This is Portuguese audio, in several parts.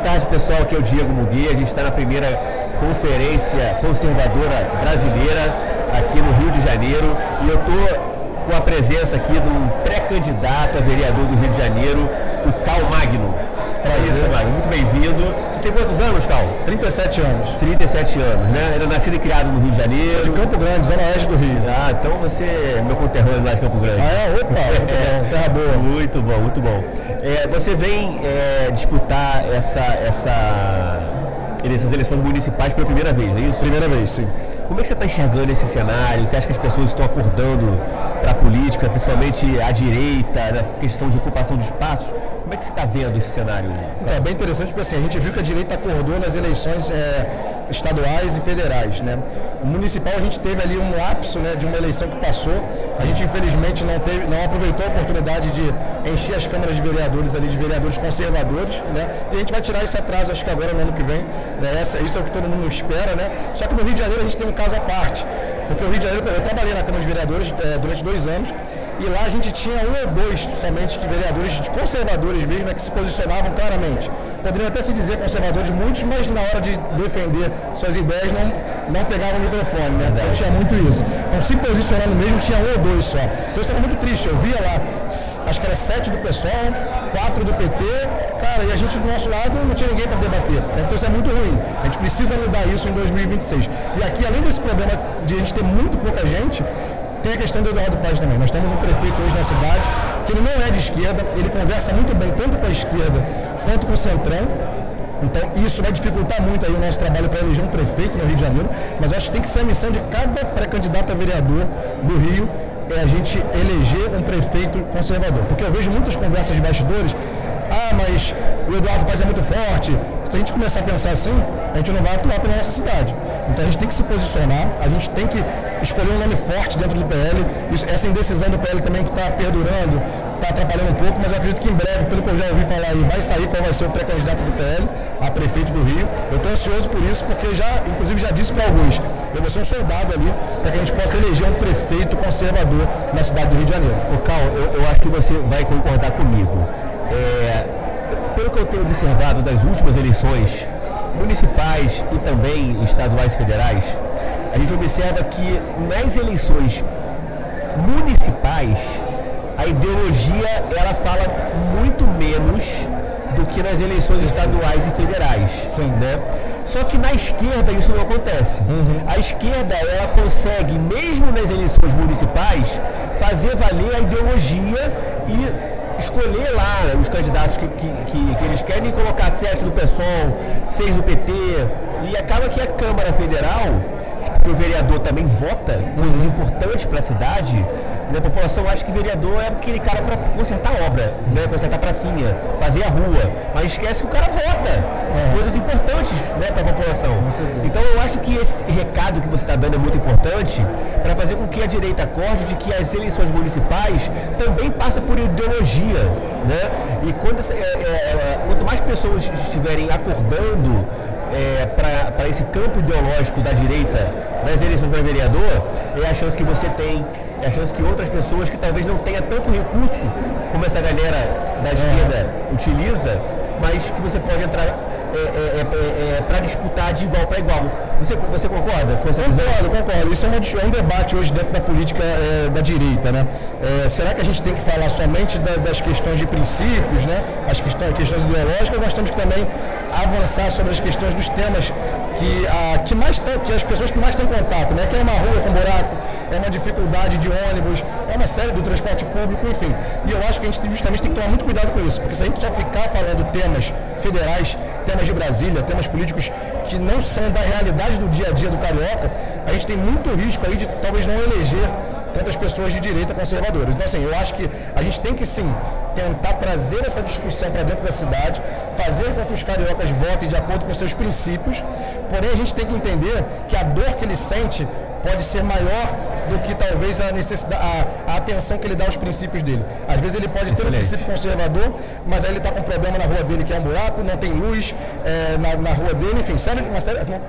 tarde, pessoal. Aqui é o Diego Muguê. A gente está na primeira Conferência Conservadora Brasileira aqui no Rio de Janeiro. E eu estou com a presença aqui de um pré-candidato a vereador do Rio de Janeiro, o Cal Magno. Prazer, Magno. Muito bem-vindo. Você tem quantos anos, Cal? 37 anos. 37 anos, né? Ele é nascido e criado no Rio de Janeiro. Sou de Campo Grande, zona oeste do Rio. Ah, então você é meu conterrâneo lá de Campo Grande. Ah, é? Opa! Terra boa. Muito bom, muito bom. Você vem disputar essas eleições municipais pela primeira vez, é isso? Primeira vez, sim. Como é que você está enxergando esse cenário? Você acha que as pessoas estão acordando para a política, principalmente a direita, na questão de ocupação de espaços? Como é que você está vendo esse cenário? Então, é bem interessante porque assim, a gente viu que a direita acordou nas eleições estaduais e federais, né? O municipal a gente teve ali um lapso, né, de uma eleição que passou. A gente infelizmente não aproveitou a oportunidade de encher as câmaras de vereadores ali, de vereadores conservadores, né? E a gente vai tirar esse atraso, acho que agora no ano que vem, né? Isso é o que todo mundo espera, né? Só que no Rio de Janeiro a gente tem um caso à parte, porque o Rio de Janeiro, eu trabalhei na Câmara de Vereadores durante 2 anos, e lá a gente tinha 1 ou 2 somente de vereadores conservadores mesmo, né, que se posicionavam claramente. Poderiam até se dizer conservadores muitos, mas na hora de defender suas ideias não pegavam o microfone, né? Então tinha muito isso. Então se posicionando mesmo tinha 1 ou 2 só. Então isso era muito triste. Eu via lá, acho que era 7 do PSOL, 4 do PT, cara, e a gente do nosso lado não tinha ninguém para debater. Então isso é muito ruim. A gente precisa mudar isso em 2026. E aqui, além desse problema de a gente ter muito pouca gente, tem a questão do Eduardo Paes também. Nós temos um prefeito hoje na cidade que ele não é de esquerda, ele conversa muito bem tanto com a esquerda quanto com o centrão. Então isso vai dificultar muito aí o nosso trabalho para eleger um prefeito no Rio de Janeiro, mas eu acho que tem que ser a missão de cada pré-candidato a vereador do Rio, é a gente eleger um prefeito conservador. Porque eu vejo muitas conversas de bastidores, mas o Eduardo Paes é muito forte. Se a gente começar a pensar assim, a gente não vai atuar pela nossa cidade. Então a gente tem que se posicionar, a gente tem que escolher um nome forte dentro do PL. Essa indecisão do PL também que está perdurando, está atrapalhando um pouco, mas eu acredito que em breve, pelo que eu já ouvi falar aí, vai sair qual vai ser o pré-candidato do PL a prefeito do Rio. Eu estou ansioso por isso, porque inclusive já disse para alguns, eu vou ser um soldado ali para que a gente possa eleger um prefeito conservador na cidade do Rio de Janeiro. Ô Cal, eu acho que você vai concordar comigo. Pelo que eu tenho observado das últimas eleições municipais e também estaduais e federais, a gente observa que nas eleições municipais a ideologia ela fala muito menos do que nas eleições estaduais e federais. Sim. Né? Só que na esquerda isso não acontece. A esquerda ela consegue, mesmo nas eleições municipais, fazer valer a ideologia e escolher lá os candidatos que eles querem, colocar 7 do PSOL, 6 do PT, e acaba que a Câmara Federal, porque o vereador também vota coisas importantes para a cidade, né? A população acha que vereador é aquele cara para consertar obra, né? Consertar pracinha, fazer a rua, mas esquece que o cara vota coisas importantes, né, para a população. Então eu acho que esse recado que você está dando é muito importante para fazer com que a direita acorde de que as eleições municipais também passam por ideologia, né? E quanto mais pessoas estiverem acordando para esse campo ideológico da direita nas eleições para vereador, é a chance que você tem, é a chance que outras pessoas que talvez não tenham tanto recurso como essa galera da esquerda utiliza, mas que você pode entrar para disputar de igual para igual. Você concorda com essa visão? Concordo. Isso é um debate hoje dentro da política da direita, né? Será que a gente tem que falar somente das questões de princípios, né? As questões ideológicas, nós temos que também avançar sobre as questões dos temas que as pessoas que mais têm contato, né? Que é uma rua com buraco, é uma dificuldade de ônibus, é uma série do transporte público, enfim. E eu acho que a gente justamente tem que tomar muito cuidado com isso, porque se a gente só ficar falando temas federais, temas de Brasília, temas políticos que não são da realidade do dia a dia do carioca, a gente tem muito risco aí de talvez não eleger tantas pessoas de direita conservadoras. Então, assim, eu acho que a gente tem que, sim, tentar trazer essa discussão para dentro da cidade, fazer com que os cariocas votem de acordo com seus princípios, porém a gente tem que entender que a dor que ele sente pode ser maior do que talvez a atenção que ele dá aos princípios dele. Às vezes ele pode ter um princípio conservador, mas aí ele está com um problema na rua dele que é um buraco, não tem luz na rua dele, enfim,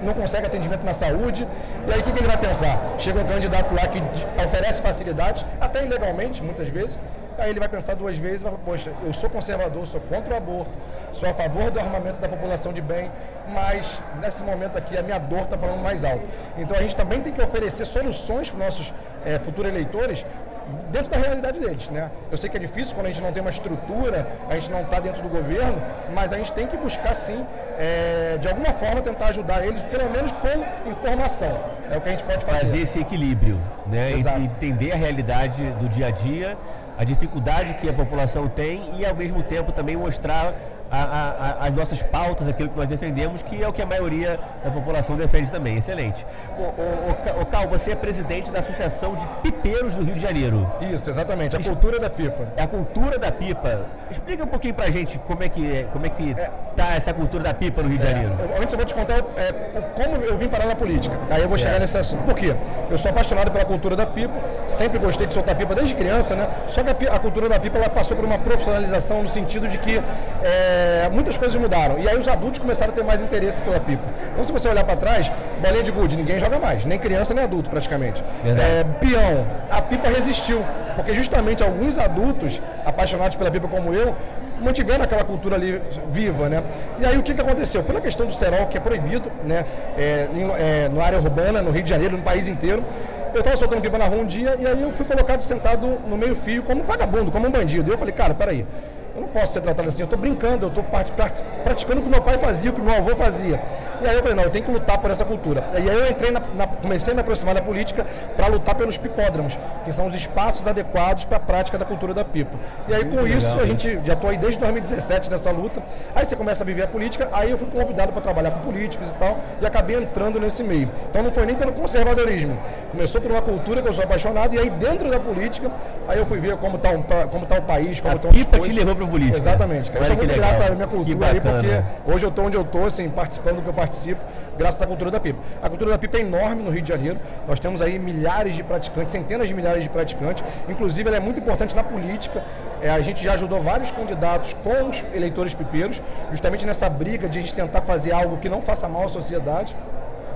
não consegue atendimento na saúde. E aí o que ele vai pensar? Chega um candidato lá que oferece facilidades, até ilegalmente, muitas vezes, aí ele vai pensar duas vezes e vai falar, poxa, eu sou conservador, sou contra o aborto, sou a favor do armamento da população de bem, mas nesse momento aqui a minha dor está falando mais alto. Então a gente também tem que oferecer soluções para os nossos futuros eleitores dentro da realidade deles, né? Eu sei que é difícil quando a gente não tem uma estrutura, a gente não está dentro do governo, mas a gente tem que buscar sim, de alguma forma tentar ajudar eles, pelo menos com informação. É o que a gente pode fazer. Fazer esse equilíbrio, né? Exato. Entender a realidade do dia a dia, a dificuldade que a população tem e ao mesmo tempo também mostrar as nossas pautas, aquilo que nós defendemos, que é o que a maioria da população defende também. Excelente. Ô Cal, você é presidente da Associação de Pipeiros do Rio de Janeiro. Isso, exatamente, a cultura da pipa. É a cultura da pipa. Explica um pouquinho pra gente como é que tá essa cultura da pipa no Rio de Janeiro. Antes eu vou te contar como eu vim parar na política. Aí eu vou chegar nesse assunto. Por quê? Eu sou apaixonado pela cultura da pipa, sempre gostei de soltar pipa desde criança, né? Só que a cultura da pipa ela passou por uma profissionalização no sentido de que muitas coisas mudaram. E aí os adultos começaram a ter mais interesse pela pipa. Então se você olhar para trás, bolinha de gude, ninguém joga mais, nem criança nem adulto praticamente. Peão, a pipa resistiu, porque justamente alguns adultos apaixonados pela pipa como eu, mantiveram aquela cultura ali viva, né? E aí o que aconteceu? Pela questão do cerol, que é proibido, né? Na área urbana, no Rio de Janeiro, no país inteiro, eu estava soltando pipa na rua um dia e aí eu fui colocado sentado no meio fio como um vagabundo, como um bandido. E eu falei, cara, peraí, eu não posso ser tratado assim, eu estou brincando, eu estou praticando o que meu pai fazia, o que meu avô fazia. E aí eu falei, não, eu tenho que lutar por essa cultura. E aí eu entrei comecei a me aproximar da política para lutar pelos pipódromos, que são os espaços adequados para a prática da cultura da pipa. E aí com isso, a gente já estou aí desde 2017 nessa luta, aí você começa a viver a política, aí eu fui convidado para trabalhar com políticos e tal, e acabei entrando nesse meio. Então não foi nem pelo conservadorismo, começou por uma cultura que eu sou apaixonado, e aí dentro da política, aí eu fui ver como está o país, como estão as pipa coisas. Te levou para política. Exatamente. Eu sou muito grato à minha cultura aí, porque hoje eu estou onde eu estou, assim, participando do que eu participo, graças à cultura da pipa. A cultura da pipa é enorme no Rio de Janeiro. Nós temos aí milhares de praticantes, centenas de milhares de praticantes. Inclusive, ela é muito importante na política. A gente já ajudou vários candidatos com os eleitores pipeiros, justamente nessa briga de a gente tentar fazer algo que não faça mal à sociedade.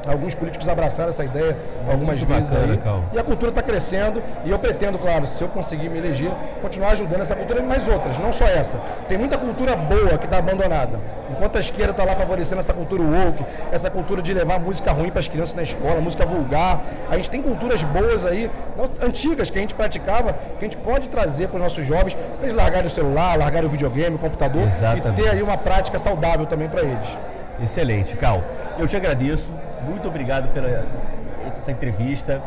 Alguns políticos abraçaram essa ideia algumas vezes aí. E a cultura está crescendo e eu pretendo, claro, se eu conseguir me eleger, continuar ajudando essa cultura e mais outras, não só essa. Tem muita cultura boa que está abandonada. Enquanto a esquerda está lá favorecendo essa cultura woke, essa cultura de levar música ruim para as crianças na escola, música vulgar, a gente tem culturas boas aí, antigas, que a gente praticava, que a gente pode trazer para os nossos jovens, para eles largarem o celular, largarem o videogame, o computador. Exatamente. E ter aí uma prática saudável também para eles. Excelente, Cal. Eu te agradeço. Muito obrigado pela essa entrevista.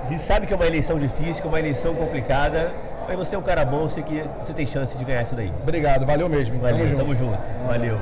A gente sabe que é uma eleição difícil, que é uma eleição complicada, mas você é um cara bom, eu sei que você tem chance de ganhar isso daí. Obrigado, valeu mesmo. Valeu, tamo junto. Valeu.